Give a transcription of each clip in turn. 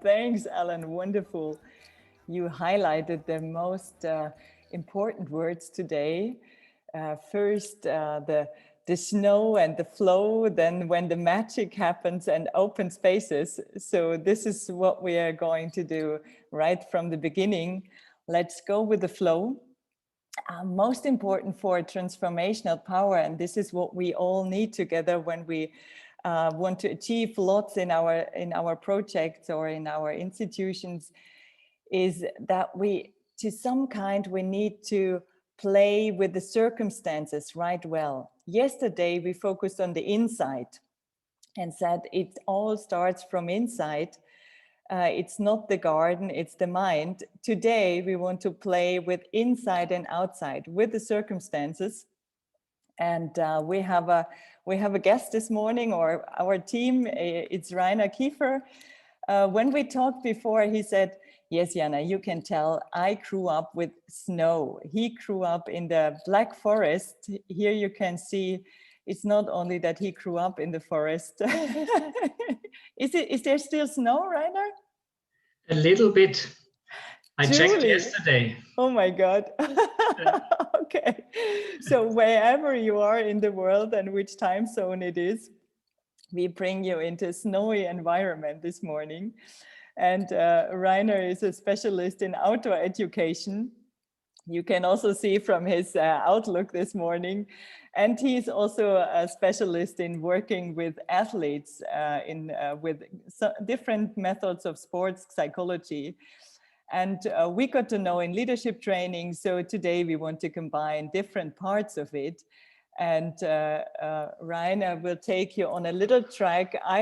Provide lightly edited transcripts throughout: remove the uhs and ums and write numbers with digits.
Thanks, Alan. Wonderful. You highlighted the most important words today. First, the snow and the flow, then when the magic happens and open spaces. So this is what we are going to do right from the beginning. Let's go with the flow. Most important for transformational power, and this is what we all need together when we want to achieve lots in our projects or in our institutions, is that we need to play with the circumstances right well. Yesterday we focused on the inside and said it all starts from inside. It's not the garden, it's the mind. Today, we want to play with inside and outside, with the circumstances. And we have a guest this morning, or our team. It's Rainer Kiefer. When we talked before, he said, "Yes, Jana, you can tell I grew up with snow." He grew up in the Black Forest. Here you can see. It's not only that he grew up in the forest. Is there still snow, Rainer? A little bit. I checked Truly. yesterday. Oh my God. Okay. So wherever you are in the world and which time zone it is, we bring you into a snowy environment this morning. And Rainer is a specialist in outdoor education. You can also see from his outlook this morning. And he's also a specialist in working with athletes with different methods of sports psychology. And we got to know in leadership training. So today we want to combine different parts of it. And Rainer will take you on a little track. I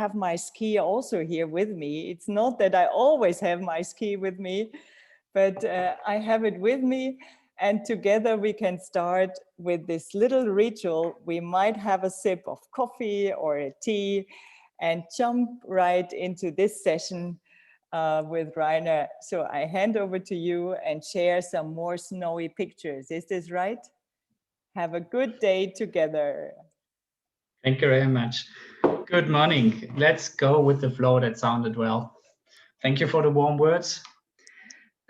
have my ski also here with me. It's not that I always have my ski with me, but I have it with me. And together we can start with this little ritual. We might have a sip of coffee or a tea and jump right into this session with Rainer. So I hand over to you and share some more snowy pictures. Is this right? Have a good day together. Thank you very much. Good morning. Let's go with the flow. That sounded well. Thank you for the warm words.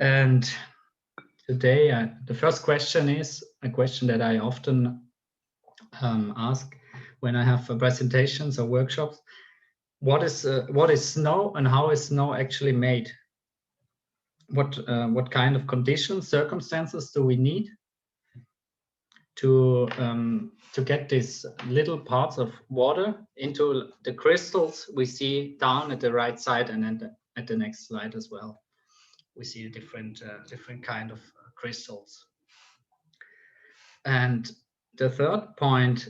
And today, the first question is a question that I often ask when I have presentations or workshops. What is snow, and how is snow actually made? What kind of conditions, circumstances do we need to get these little parts of water into the crystals we see down at the right side, and then at the next slide as well, we see a different kind of crystals. And the third point,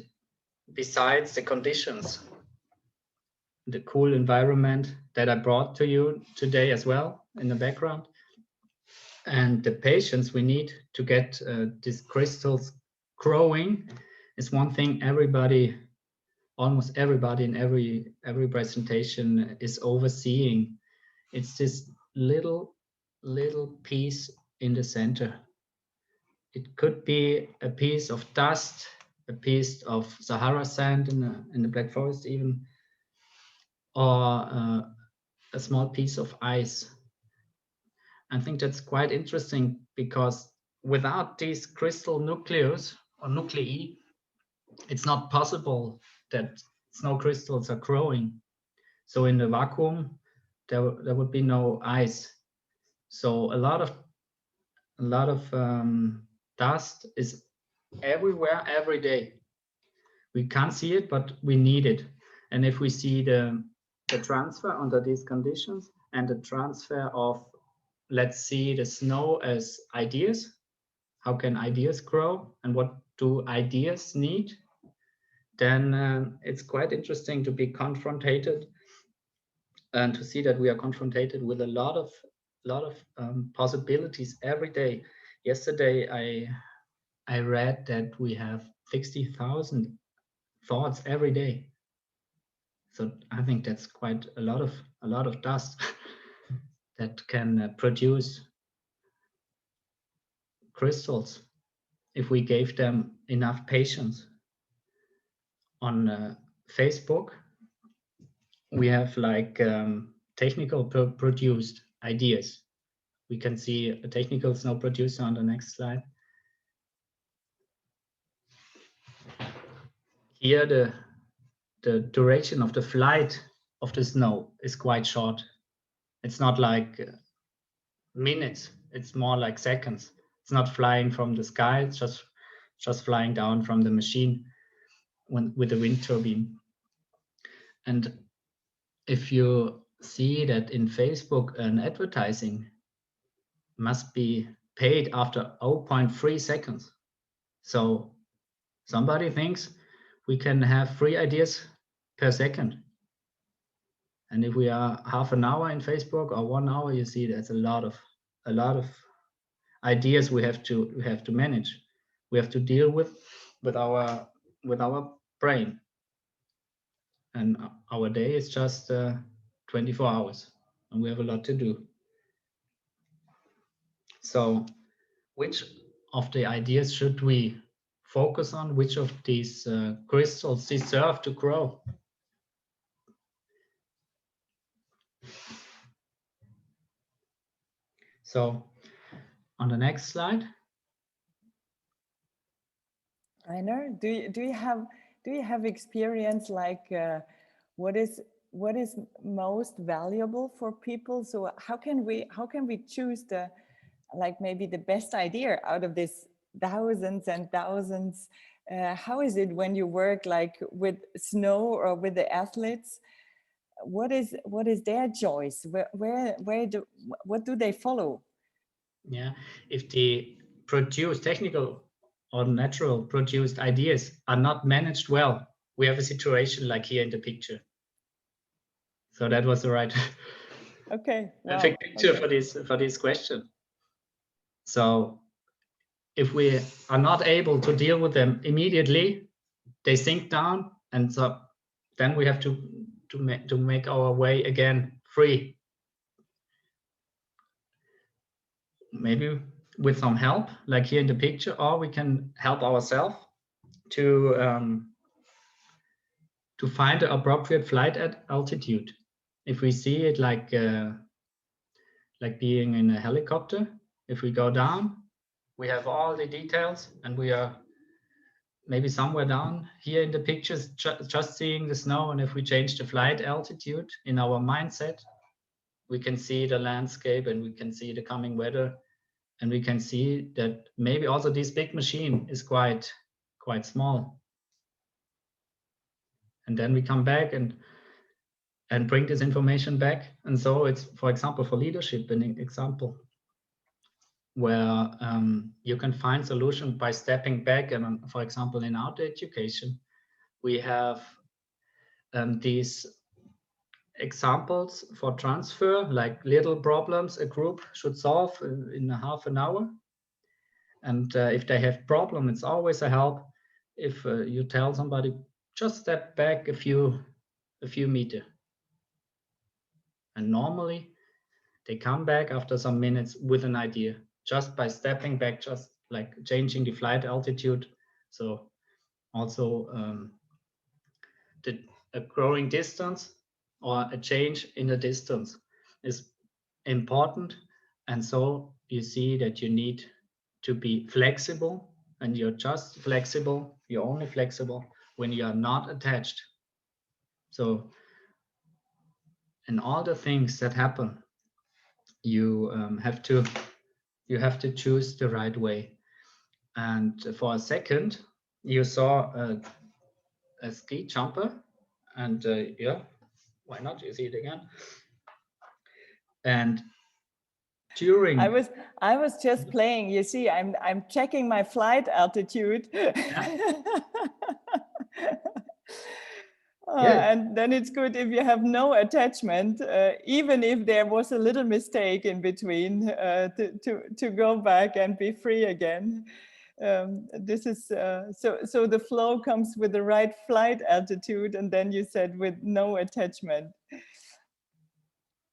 besides the conditions, the cool environment that I brought to you today as well in the background, and the patience we need to get these crystals growing, is one thing almost everybody in every presentation is overseeing. It's this little piece in the center. It could be a piece of dust, a piece of Sahara sand in the Black Forest even, or a small piece of ice. I think that's quite interesting, because without these crystal nucleus or nuclei, it's not possible that snow crystals are growing. So in the vacuum, there would be no ice. So a lot of dust is everywhere every day. We can't see it, but we need it. And if we see the transfer under these conditions, and the transfer of, let's see the snow as ideas, how can ideas grow, and what do ideas need, then it's quite interesting to be confronted and to see that we are confronted with a lot of possibilities every day. Yesterday, I read that we have 60,000 thoughts every day. So I think that's quite a lot of dust that can produce crystals if we gave them enough patience. On Facebook, we have like technical produced ideas. We can see a technical snow producer on the next slide. Here the duration of the flight of the snow is quite short. It's not like minutes, it's more like seconds. It's not flying from the sky, it's just flying down from the machine with the wind turbine. And if you see that in Facebook, an advertising must be paid after 0.3 seconds. So somebody thinks we can have 3 ideas per second. And if we are half an hour in Facebook or 1 hour, you see that's a lot of ideas we have to manage. We have to deal with our brain. And our day is just 24 hours, and we have a lot to do. So which of the ideas should we focus on? Which of these crystals deserve to grow? So on the next slide. Rainer, do you have experience like what is most valuable for people? So how can we choose the, like, maybe the best idea out of this thousands and thousands? How is it when you work like with snow or with the athletes? What is their choice? What do they follow? Yeah, if the technical or natural produced ideas are not managed well, we have a situation like here in the picture. So that was the right Okay, wow. perfect picture for this question. So if we are not able to deal with them immediately, they sink down, and so then we have to make our way again free. Maybe with some help, like here in the picture, or we can help ourselves to find the appropriate flight at altitude. If we see it like being in a helicopter, if we go down, we have all the details, and we are maybe somewhere down here in the pictures, just seeing the snow. And if we change the flight altitude in our mindset, we can see the landscape, and we can see the coming weather, and we can see that maybe also this big machine is quite small. And then we come back and bring this information back. And so it's, for example, for leadership, an example where you can find solution by stepping back. And for example, in our education, we have these examples for transfer, like little problems a group should solve in a half an hour. And if they have problem, it's always a help if you tell somebody, just step back a few meters. And normally they come back after some minutes with an idea, just by stepping back, just like changing the flight altitude. So also a growing distance or a change in the distance is important. And so you see that you need to be flexible, and you're just flexible. You're only flexible when you are not attached. So in all the things that happen, you have to choose the right way. And for a second, you saw a ski jumper, and yeah, why not? You see it again. And during I was just playing. You see, I'm checking my flight altitude. yeah. And then it's good if you have no attachment, even if there was a little mistake in between, to go back and be free again. This is so the flow comes with the right flight altitude, and then you said with no attachment.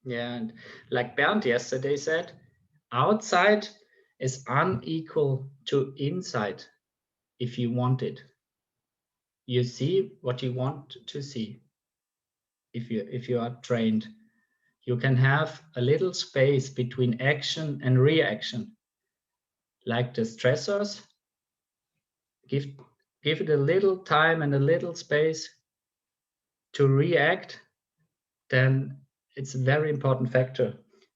Yeah, and like Bernd yesterday said, outside is unequal to inside. If you want it, you see what you want to see. if you are trained, you can have a little space between action and reaction. Like the stressors, give it a little time and a little space to react, then it's a very important factor.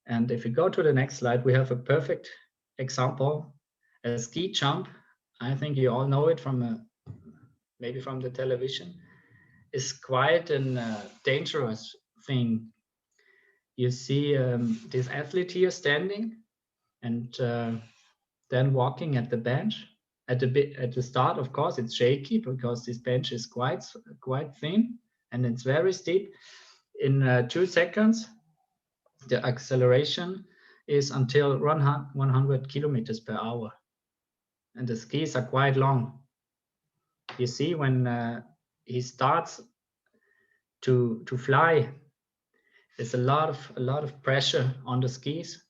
And if we go to the next slide, we have a perfect example, a ski jump. I think you all know it from maybe from the television. Is quite a dangerous thing. You see this athlete here standing and then walking at the bench. At the start, of course, it's shaky because this bench is quite thin and it's very steep. In 2 seconds, the acceleration is until 100 kilometers per hour, and the skis are quite long. You see, when he starts to fly, there's a lot of pressure on the skis.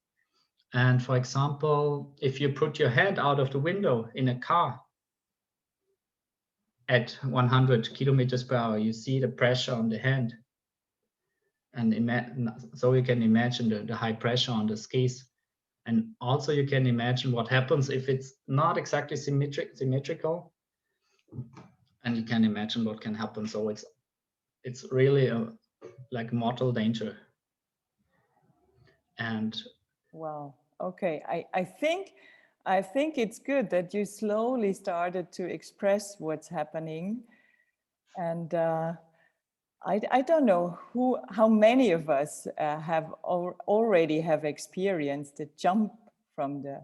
And for example, if you put your head out of the window in a car at 100 kilometers per hour, you see the pressure on the hand. And so you can imagine the high pressure on the skis. And also you can imagine what happens if it's not exactly symmetrical. And you can imagine what can happen. So it's really like mortal danger. And wow. Okay. I think it's good that you slowly started to express what's happening. And I don't know how many of us have already have experienced the jump from the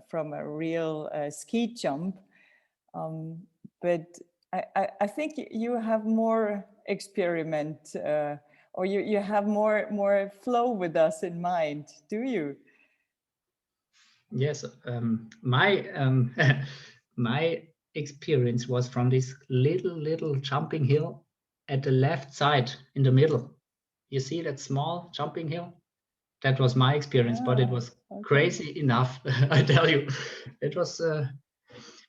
from a real ski jump, but I think you have more experiment or you have more flow with us in mind, do you? yes, my experience was from this little jumping hill at the left side in the middle. You see that small jumping hill? That was my experience, but it was Okay. crazy enough. I tell you, it was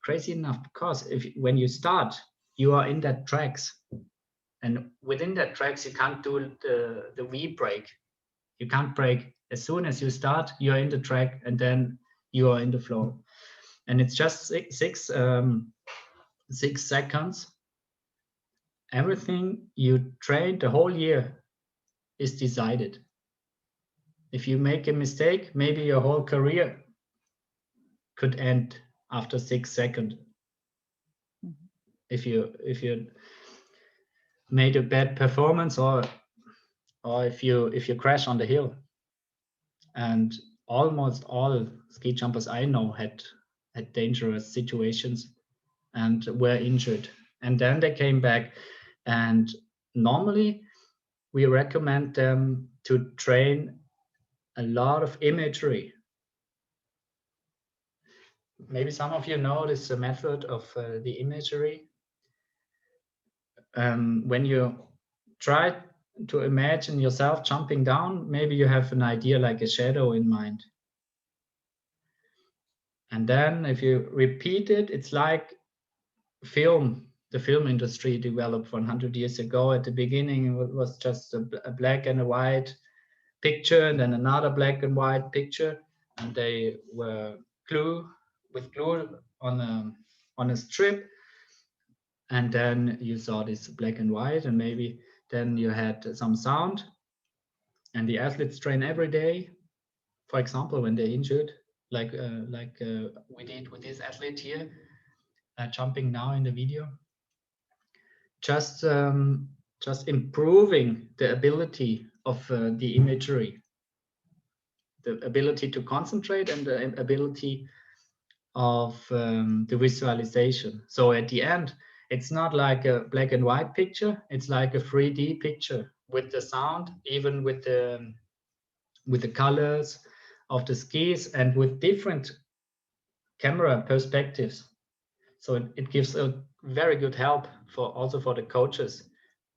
crazy enough because when you start, you are in that tracks, and within that tracks you can't do the V break. You can't break. As soon as you start, you're in the track, and then you are in the flow. And it's just 6 seconds. Everything you trained the whole year is decided. If you make a mistake, maybe your whole career could end after 6 seconds. Mhm. If you made a bad performance, or if you crash on the hill. And almost all ski jumpers I know had dangerous situations and were injured, and then they came back. And normally we recommend them to train a lot of imagery. Maybe some of you know this method of the imagery. When you try to imagine yourself jumping down, maybe you have an idea like a shadow in mind. And then if you repeat it, it's like film. The film industry developed 100 years ago. At the beginning, it was just a black and a white picture, and then another black and white picture, and they were glue on a strip, and then you saw this black and white, and maybe then you had some sound, and the athletes train every day. For example, when they're injured, like we did with this athlete here, jumping now in the video, just improving the ability of the imagery, the ability to concentrate, and the ability of the visualization. So at the end, it's not like a black and white picture, it's like a 3D picture with the sound, even with the colors of the skis, and with different camera perspectives. So it gives a very good help for the coaches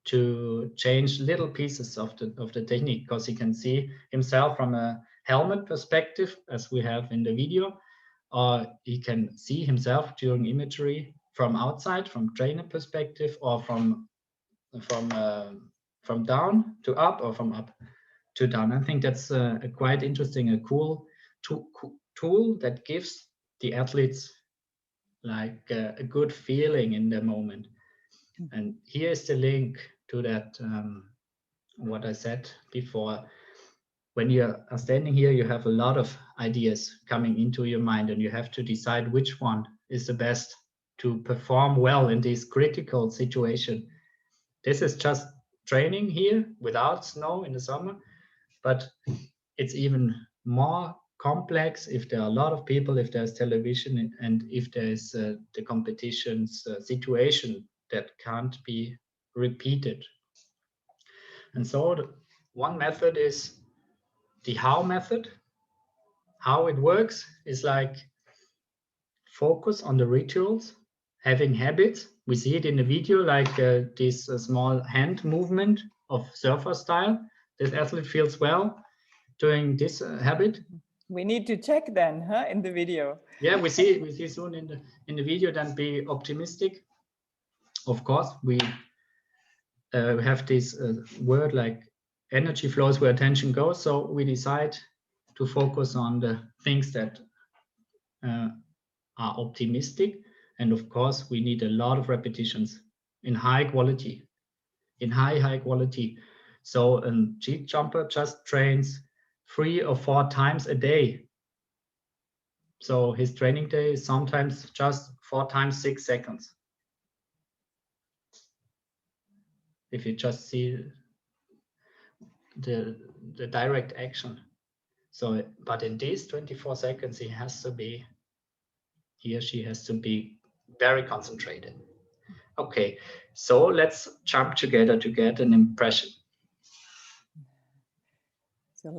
to change little pieces of the technique, because he can see himself from a helmet perspective, as we have in the video, or he can see himself during imagery from outside, from trainer perspective, or from from down to up or from up to down. I think that's a quite interesting, a cool tool that gives the athletes like a good feeling in the moment. And here is the link to that, what I said before. When you are standing here, you have a lot of ideas coming into your mind, and you have to decide which one is the best to perform well in this critical situation. This is just training here without snow in the summer, but it's even more complex if there are a lot of people, if there's television, and if there is the competition's situation that can't be repeated. And so one method is the how method. How it works is like focus on the rituals, having habits. We see it in the video, like this small hand movement of surfer style. This athlete feels well doing this habit. We need to check then, huh, in the video. Yeah, we see soon in the video. Then be optimistic. Of course, we have this word like energy flows where attention goes. So we decide to focus on the things that are optimistic, and of course we need a lot of repetitions in high quality, in high quality. So a cheat jumper just trains 3 or 4 times a day. So his training day is sometimes just 4 times 6 seconds. If you just see the direct action. So, but in these 24 seconds, he or she has to be very concentrated. Okay, so let's jump together to get an impression. So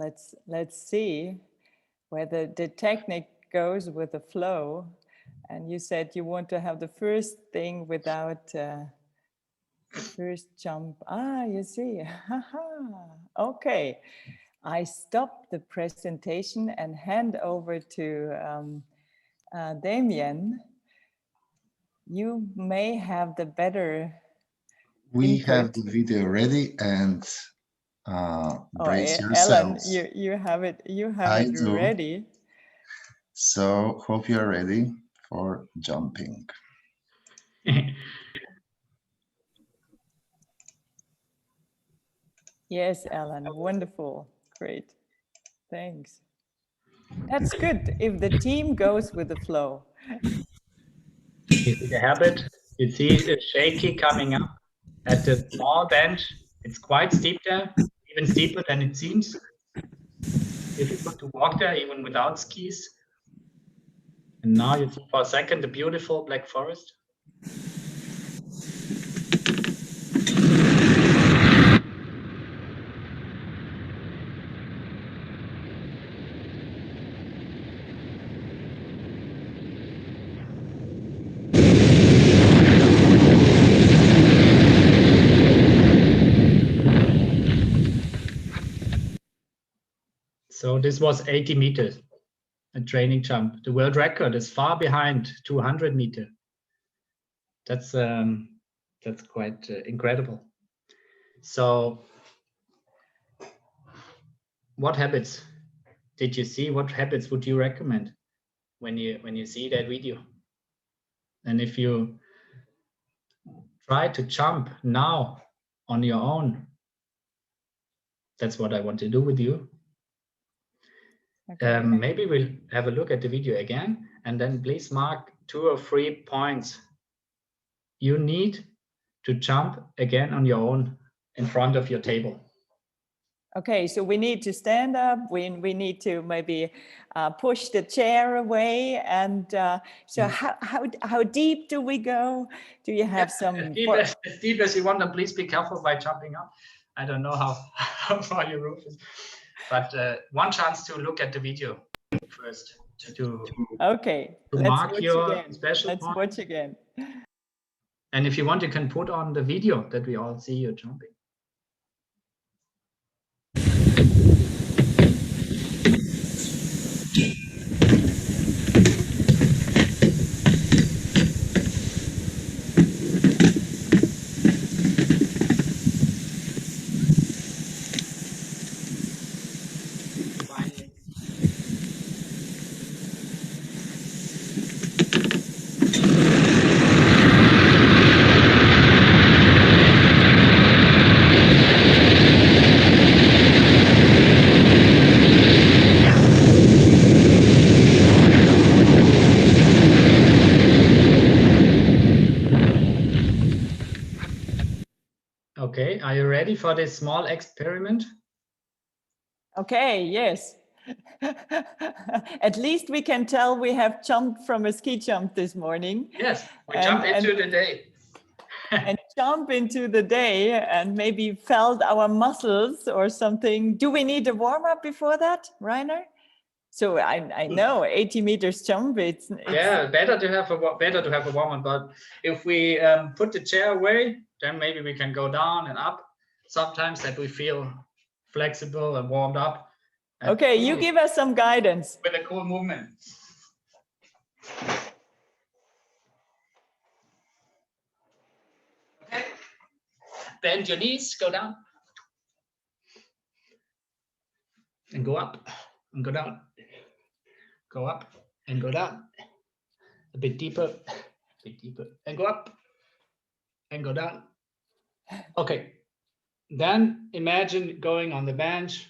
let's see whether the technique goes with the flow. And you said you want to have the first thing without the first jump. You see. Okay. I stop the presentation and hand over to Damien. You may have the better We input. have the video ready, and brace yourselves. Ellen, you have it. You have I it do. ready. So hope you are ready for jumping. Yes, Ellen. Wonderful. Great. Thanks. That's good if the team goes with the flow. You see the habit, you see the shaky coming up at the small bench. It's quite steep there, even steeper than it seems. Difficult to walk there even without skis. And now you see for a second the beautiful Black Forest. So this was 80 meters, a training jump. The world record is far behind 200 meters. That's quite incredible. So what habits did you see? What habits would you recommend when you see that video? And if you try to jump now on your own, that's what I want to do with you. Okay. Maybe we'll have a look at the video again, and then please mark 2 or 3 points you need to jump again on your own in front of your table. Okay, so we need to stand up. We need to maybe push the chair away. And so how deep do we go? Do you have some... As deep as you want, and please be careful by jumping up. I don't know how far your roof is. But one chance to look at the video first. Okay, let's mark your again. Special Let's point. Watch again. And if you want, you can put on the video that we all see you jumping. Okay, are you ready for this small experiment? Okay, yes. At least we can tell we have jumped from a ski jump this morning. Yes, we jump into the day. And jump into the day and maybe felt our muscles or something. Do we need a warm-up before that, Rainer? So I know 80 meters jump. It's yeah, better to have a warm-up. But if we put the chair away, then maybe we can go down and up. Sometimes that we feel flexible and warmed up. And okay, you give us some guidance with a cool movement. Okay, bend your knees, go down, and go up, and go down, go up, and go down. A bit deeper, and go up, and go down. Okay, then imagine going on the bench,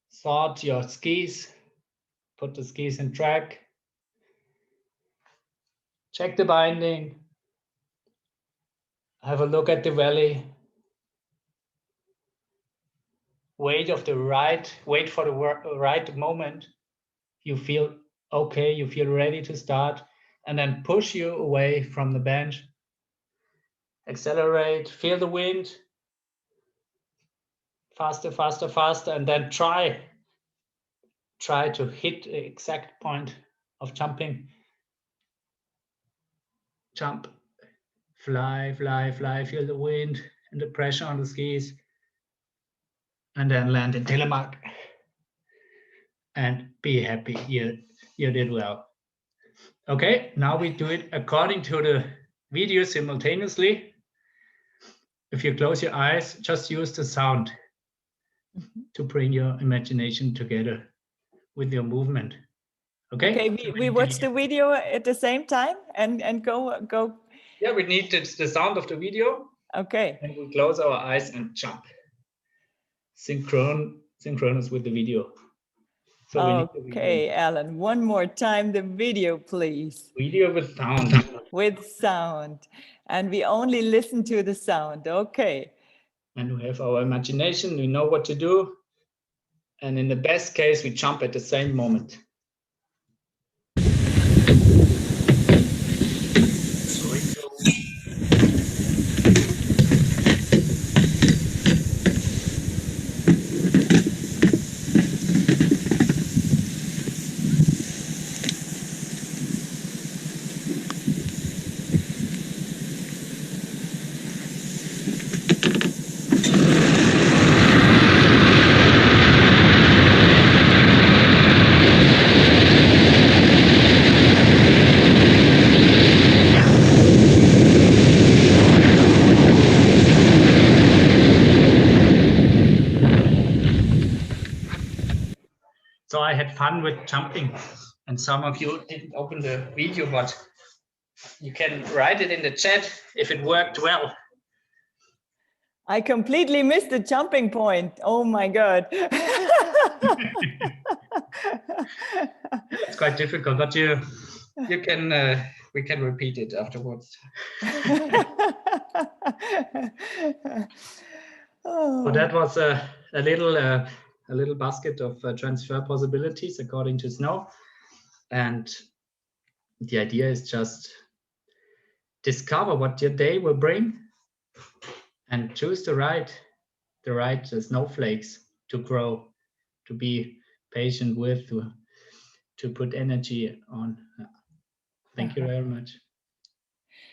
sort your skis, put the skis in track, check the binding, have a look at the valley, wait for the right moment. You feel okay, you feel ready to start, and then push you away from the bench. Accelerate, feel the wind, faster, faster, faster, and then try to hit the exact point of jumping. Jump, fly, fly, fly, feel the wind and the pressure on the skis, and then land in Telemark. And be happy, you did well. Okay, now we do it according to the video simultaneously. If you close your eyes, just use the sound to bring your imagination together with your movement. Okay. Okay, we watch the video at the same time and go. Yeah, we need the sound of the video. Okay. And we close our eyes and jump. Synchronous with the video. So okay, Alan, one more time the video, please. Video with sound. With sound. And we only listen to the sound. Okay. And we have our imagination, we know what to do. And in the best case, we jump at the same moment. So I had fun with jumping, and some of you didn't open the video, but you can write it in the chat if it worked well. I completely missed the jumping point. Oh my God. It's quite difficult, but you can we can repeat it afterwards. So that was a little basket of transfer possibilities according to Snow, and the idea is just discover what your day will bring and choose the right snowflakes to grow, to be patient with, to put energy on. Thank you very much.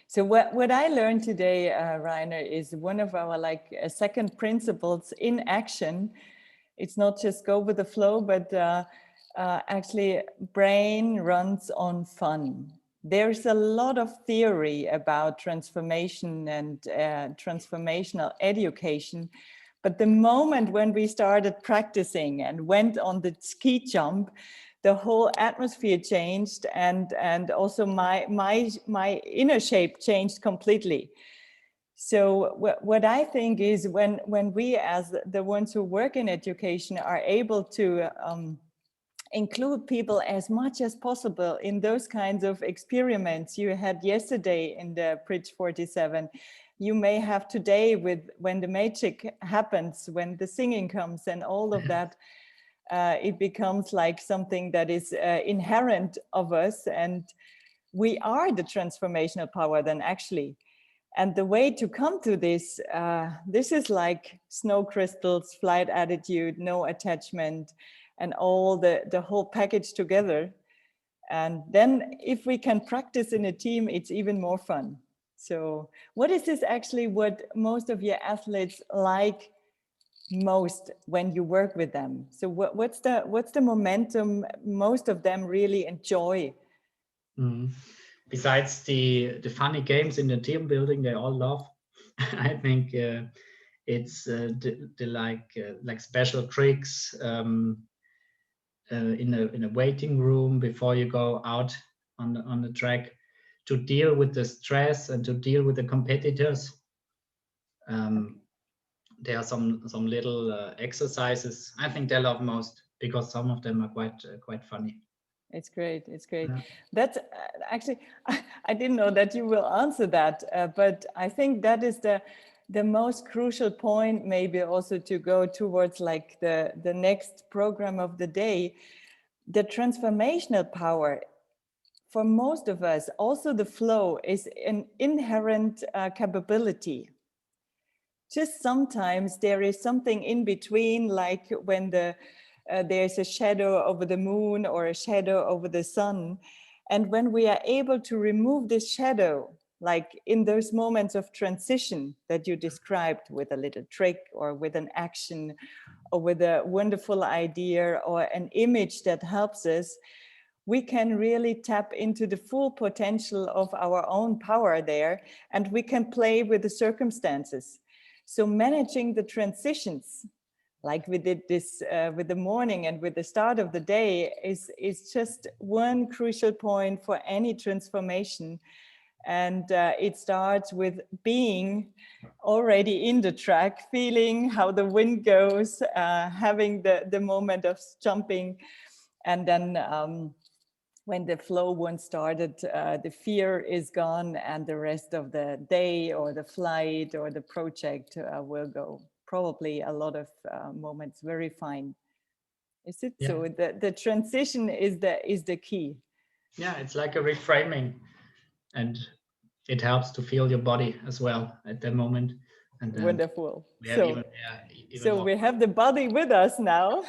So what I learned today, Rainer, is one of our second principles in action. It's not just go with the flow, but actually brain runs on fun. There's a lot of theory about transformation and transformational education. But the moment when we started practicing and went on the ski jump, the whole atmosphere changed, and also my inner shape changed completely. So what I think is when we, as the ones who work in education, are able to include people as much as possible in those kinds of experiments you had yesterday in the Bridge 47. You may have today with when the magic happens, when the singing comes and all of that. It becomes like something that is inherent of us, and we are the transformational power then actually. And the way to come to this, this is like snow crystals, flight attitude, no attachment, and all the whole package together. And then if we can practice in a team, it's even more fun. So what is this actually what most of your athletes like most when you work with them? So what's the momentum most of them really enjoy? Besides the funny games in the team building, they all love. I think it's the like special tricks in a waiting room before you go out on the track, to deal with the stress and to deal with the competitors. There are some little exercises I think they love most, because some of them are quite funny. It's great. It's great. Yeah. That's actually, I didn't know that you will answer that, but I think that is the most crucial point, maybe also to go towards like the next program of the day. The transformational power for most of us, also the flow, is an inherent capability. Just sometimes there is something in between, like when there's a shadow over the moon or a shadow over the sun. And when we are able to remove this shadow, like in those moments of transition that you described with a little trick or with an action or with a wonderful idea or an image that helps us, we can really tap into the full potential of our own power there, and we can play with the circumstances. So managing the transitions, like we did this with the morning and with the start of the day, is just one crucial point for any transformation. And it starts with being already in the track, feeling how the wind goes, having the moment of jumping. And then when the flow once started, the fear is gone, and the rest of the day or the flight or the project will go probably a lot of moments very fine. Is it? Yeah. So the transition is the key. Yeah, it's like a reframing, and it helps to feel your body as well at the moment. And wonderful. Even so we have the body with us now,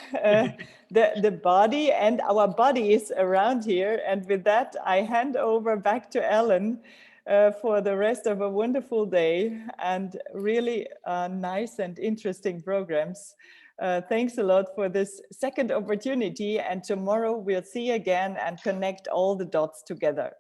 the body and our bodies around here. And with that, I hand over back to Ellen for the rest of a wonderful day and really nice and interesting programs. Thanks a lot for this second opportunity. And tomorrow we'll see again and connect all the dots together.